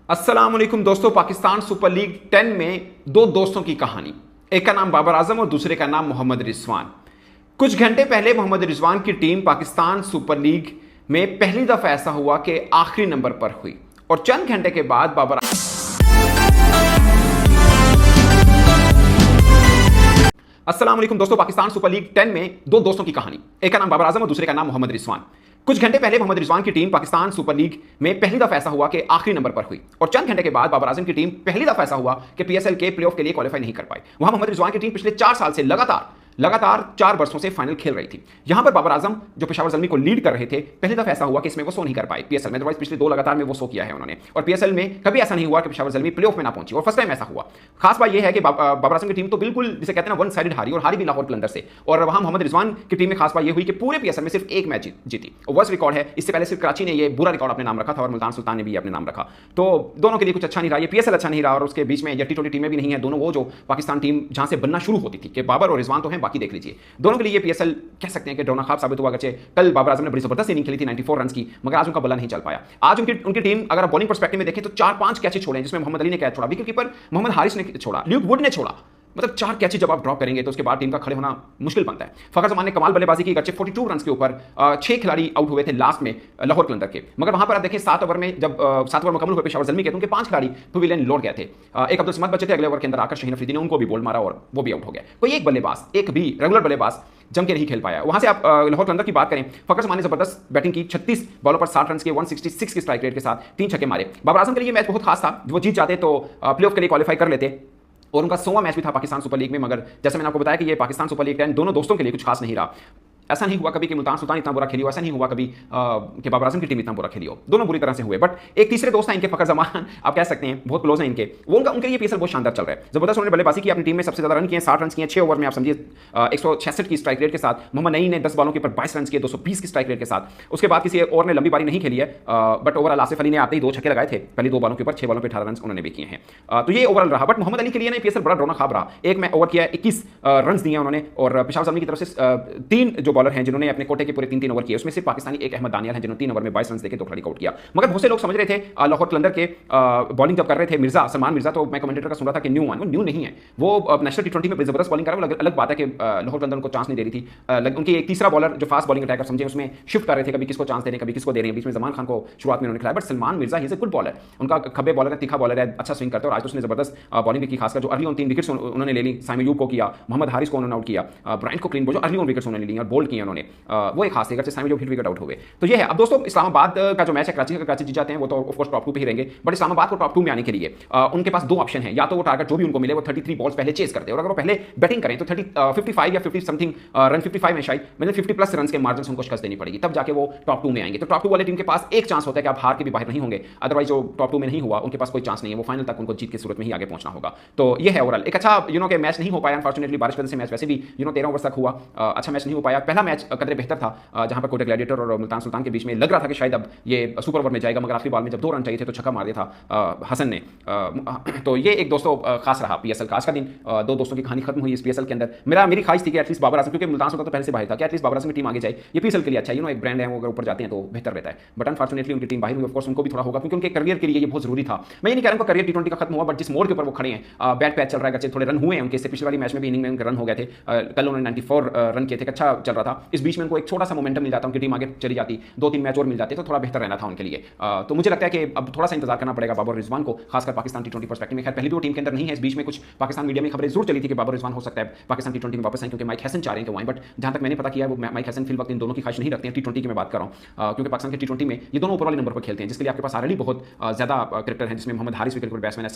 अस्सलाम वालेकुम दोस्तों। पाकिस्तान सुपर लीग 10 में दो दोस्तों की कहानी, एक का नाम बाबर आजम और दूसरे का नाम मोहम्मद रिजवान। कुछ घंटे पहले मोहम्मद रिजवान की टीम पाकिस्तान सुपर लीग में पहली दफा ऐसा हुआ कि आखिरी नंबर पर हुई और चंद घंटे के बाद बाबर अस्सलाम वालेकुम दोस्तों। पाकिस्तान सुपर लीग 10 में दो दोस्तों की कहानी, एक का नाम बाबर आजम और दूसरे का नाम मोहम्मद रिजवान। कुछ घंटे पहले मोहम्मद रिजवान की टीम पाकिस्तान सुपर लीग में पहली दफा ऐसा हुआ कि आखिरी नंबर पर हुई और चंद घंटे के बाद बाबर आजम की टीम पहली दफा ऐसा हुआ कि पीएसएल के प्लेऑफ के लिए क्वालिफाई नहीं कर पाई। वहां मोहम्मद रिजवान की टीम पिछले 4 साल से लगातार 4 वर्षों से फाइनल खेल रही थी। यहां पर बाबर आजम जो पेशावर ज़ल्मी को लीड कर रहे थे, पहली दफा ऐसा हुआ कि इसमें वो सो नहीं कर पाए पीएसएल में। अदरवाइज पिछले 2 लगातार में वो सो किया है उन्होंने और पीएसएल में कभी ऐसा नहीं हुआ कि पेशावर ज़ल्मी प्लेऑफ में ना पहुंची और फर्स्ट टाइम ऐसा हुआ। खास बात यह है कि बाबर आजम की टीम तो बिल्कुल जिसे कहते हैं ना वन साइडेड हारी और हारी भी लाहौर कलंदर से। और वहां मोहम्मद रिजवान की टीम में खास बात यह हुई कि पूरे पीएसएल में सिर्फ एक मैच जीती और वर्स्ट रिकॉर्ड है। इससे पहले सिर्फ कराची ने ये बुरा रिकॉर्ड अपने नाम रखा था और मुल्तान सुल्तान ने भी अपने नाम रखा। तो दोनों के लिए कुछ अच्छा नहीं रहा, ये पीएसएल अच्छा नहीं रहा और उसके बीच में ये टी20 टीमें भी नहीं है। दोनों वो जो पाकिस्तान टीम जहां से बनना शुरू होती थी कि बाबर और रिजवान तो हैं, बाकी देख लीजिए। दोनों के लिए ये पीएसएल कह सकते हैं कि डोना खाब साबित हुआ। अगरचे कल बाबर आजम ने बड़ी जबरदस्त इनिंग खेली थी 94 रन की, मगर आज उनका बल्ला नहीं चल पाया। आज उनकी टीम अगर आप बॉलिंग पर्सपेक्टिव में देखें तो 4-5 कैचे छोड़े जिसमें मोहम्मद अली ने कैच छोड़ा, विकेट कीपर मोहम्मद हारिस ने छोड़ा, ल्यूक वुड ने छोड़ा। मतलब 4 कैचे जब आप ड्रॉप करेंगे तो उसके बाद टीम का खड़े होना मुश्किल बनता है। फखर जमान ने कमाल बल्लेबाजी की, अगरचे 42 रन के ऊपर 6 खिलाड़ी आउट हुए थे लास्ट में लाहौर कलंदर के, मगर वहां पर आप देखें 7 ओवर में जब 7 ओवर मुकम्मल हुए पेशावर ज़ल्मी के तो उनके 5 खिलाड़ी पवेलियन लौट गए थे। एक अब्दुल समद बचे थे, अगले ओवर के अंदर आकर शहीन अफरीदी ने उनको भी बोल्ड मारा और वो भी आउट हो गया। कोई एक बल्लेबाज, एक भी रेगुलर बल्लेबाज जम के नहीं खेल पाया। वहां से आप लाहौर कलंदर की बात करें, फखर जमान ने जबरदस्त बैटिंग की, 36 बॉलों पर 60 रन के 166 की स्ट्राइक रेट के साथ 3 छक्के मारे। बाबर आजम के लिए मैच बहुत खास था, वो जीत जाते तो प्लेऑफ के लिए क्वालिफाई कर लेते और उनका 100वां मैच भी था पाकिस्तान सुपर लीग में। मगर जैसे मैंने आपको बताया कि ये पाकिस्तान सुपर लीग 10 दोनों दोस्तों के लिए कुछ खास नहीं रहा। ऐसा नहीं हुआ कभी कि मुल्तान सुल्तान इतना बुरा खेली हो, ऐसा नहीं हुआ कभी कि बाबर आजम की टीम इतना बुरा खेली हो। दोनों बुरी तरह से हुए। बट एक तीसरे दोस्त हैं इनके, फखर जमान आप कह सकते हैं, बहुत क्लोज हैं इनके, वो उनके लिए पीएसएल बहुत शानदार चल रहा है। जबरदस्त उन्होंने बल्लेबाजी की, अपनी टीम में सबसे ज्यादा रन किए, 60 रन किए 6 ओवर में। आप समझिए 166 की स्ट्राइक रेट के साथ। मोहम्मद नईम ने 10 बॉलों के ऊपर 22 रन किए 220 की स्ट्राइक रेट के साथ। उसके बाद किसी और ने लंबी बारी नहीं खेली है, बट ओवरऑल आसिफ अली ने आते ही 2 छक्के लगाए थे पहली 2 बॉलों के ऊपर, 6 बॉलों पर 18 रन उन्होंने भी किए हैं। तो ये ओवरऑल रहा। बट मोहम्मद अली के लिए ना पीएसएल बड़ा ड्रोना खाब रहा। एक में ओवर किया 21 रन दिए उन्होंने और पेशावर ज़ल्मी की तरफ से 3 जो बॉलर हैं जिन्होंने अपने कोटे के पूरे 3 ओवर किए, उसमें से पाकिस्तानी एक अहमद दानियाल है जिन्होंने 3 ओवर में 22 रन देके 2 खिलाड़ी आउट किया। मगर बहुत से लोग समझ रहे थे लाहौर कलंदर के बॉलिंग जब कर रहे थे सलमान मिर्जा, तो मैं कमेंटेटर का सुन रहा था कि न्यू वन, वो न्यू नहीं है, वो नेशनल टी20 में बड़ी जबरदस्त बॉलिंग कर रहा है। अलग बात है कि लाहौर कलंदर उनको चांस नहीं दे रही थी। उनकी एक तीसरा बॉलर जो फास्ट बॉलिंग अटैकर समझे उसमें शिफ्ट कर रहे थे, कभी किसको चांस दे रहे हैं कभी किसको दे रहे हैं। बीच में जमान खान को शुरुआत में उन्होंने खिलाया, but Salman Mirza he is a good bowler, उनका खब्बे बॉलर है, तीखा बॉलर है, अच्छा स्विंग करते हैं और आज तो उसने जबरदस्त बॉलिंग भी की। खासकर जो अर्ली ऑन 3 विकेट्स उन्होंने ले ली, साइम अयूब को किया, मोहम्मद हारिस को उन्होंने आउट किया, ब्रायन को क्लीन जो अर्ली ऑन विकेट्स उन्होंने ली और बोल्ड किए उन्होंने, वो एक खास थे। Saim Ayub hit wicket out हुए। तो ये है। अब दोस्तों इस्लामाबाद का जो मैच है कराची जीत जाते हैं वो तो ऑफ कोर्स टॉप 2 पे ही रहेंगे, बट इस्लामाबाद को टॉप 2 में आने के लिए उनके पास 2 ऑप्शन है। या तो वो टारगेट जो भी उनको मिले वो 33 बॉल्स पहले चेस करते हैं और अगर वो पहले बैटिंग करें तो 55 या 50 समथिंग रन, 55 है शायद, मतलब 50 प्लस रन के मार्जिन से उनको शिकस्त देनी पड़ेगी, तब जाके वो टॉप 2 में आएंगे। तो टॉप 2 वाले टीम के पास एक चांस होता है कि आप हार के भी बाहर नहीं होंगे, अदरवाइज जो टॉप 2 में नहीं हुआ उनके पास कोई चांस नहीं है, वो फाइनल तक उनको जीत की सूरत में ही आगे पहुंचना होगा। तो ये है ओवरऑल एक अच्छा के मैच नहीं हो पाया अनफॉर्चुनेटली, बारिश की वजह से मैच वैसे भी 13 ओवर तक हुआ, अच्छा मैच नहीं हो पाया। पहला मैच कदरे बेहतर था जहां पर कोटा ग्लैडिएटर और मुल्तान सुल्तान के बीच में लग रहा था कि शायद अब ये सुपर ओवर में जाएगा, मगर आखिरी बॉल में जब 2 रन चाहिए थे तो छक्का मार दिया था हसन ने। तो ये एक दोस्तों खास रहा पीएसएल का आज का दिन। 2 दोस्तों की कहानी खत्म हुई इस पीएसएल के अंदर। मेरी ख्वाहिश थी कि एटलीस्ट बाबर आजम, क्योंकि मुल्तान सुल्तान तो पहले से बाहर था, कि एटलीस्ट बाबर आजम की टीम आगे जाए, ये पीएसएल के लिए अच्छा है, एक ब्रांड है, वो अगर ऊपर जाते हैं तो बेहतर रहता है। बट अनफॉर्चुनेटली उनकी टीम बाहर हुई। ऑफ कोर्स उनको भी थोड़ा होगा क्योंकि उनके करियर के लिए ये बहुत जरूरी था। मैं ये नहीं कह रहा हूं करियर टी20 का खत्म हुआ, बट जिस मोड़ के ऊपर वो खड़े हैं, बैट पैच चल रहा है, थोड़े रन हुए हैं उनके, इससे पिछले वाली मैच में भी इनिंग में रन हो गए थे, कल उन्होंने 94 रन किए थे, अच्छा चल रहा था। इस बीच में उनको एक छोटा सा मोमेंटम मिल जाता, उनकी टीम आगे चली जाती, 2-3 मैच और मिल जाते तो थोड़ा बेहतर रहना था उनके लिए। तो मुझे लगता है कि अब थोड़ा सा इंतजार करना पड़ेगा बाबर रिजवान को, खासकर पाकिस्तान टी20 पर्सपेक्टिव में। खैर पहली भी वो टीम के अंदर नहीं है, इस बीच में कुछ पाकिस्तान मीडिया में खबरें जरूर चली थी कि बाबर रिजवान हो सकता है पाकिस्तान टी20 में वापस आए, क्योंकि माइक हैसन चाह रहे हैं कि वो आए। बट जहां तक मैंने पता किया है वो माइक हैसन फिल वक्त इन दोनों की ख्वाहिश नहीं रखते हैं, टी20 की मैं बात कर रहा हूं, क्योंकि पाकिस्तान के टी20 में ये दोनों ऊपर वाले नंबर पर खेलते हैं, जिसके लिए आपके पास ऑलरेडी बहुत ज्यादा क्रिकेटर हैं, जिसमें Mohammad Haris wicket keeper batsman है,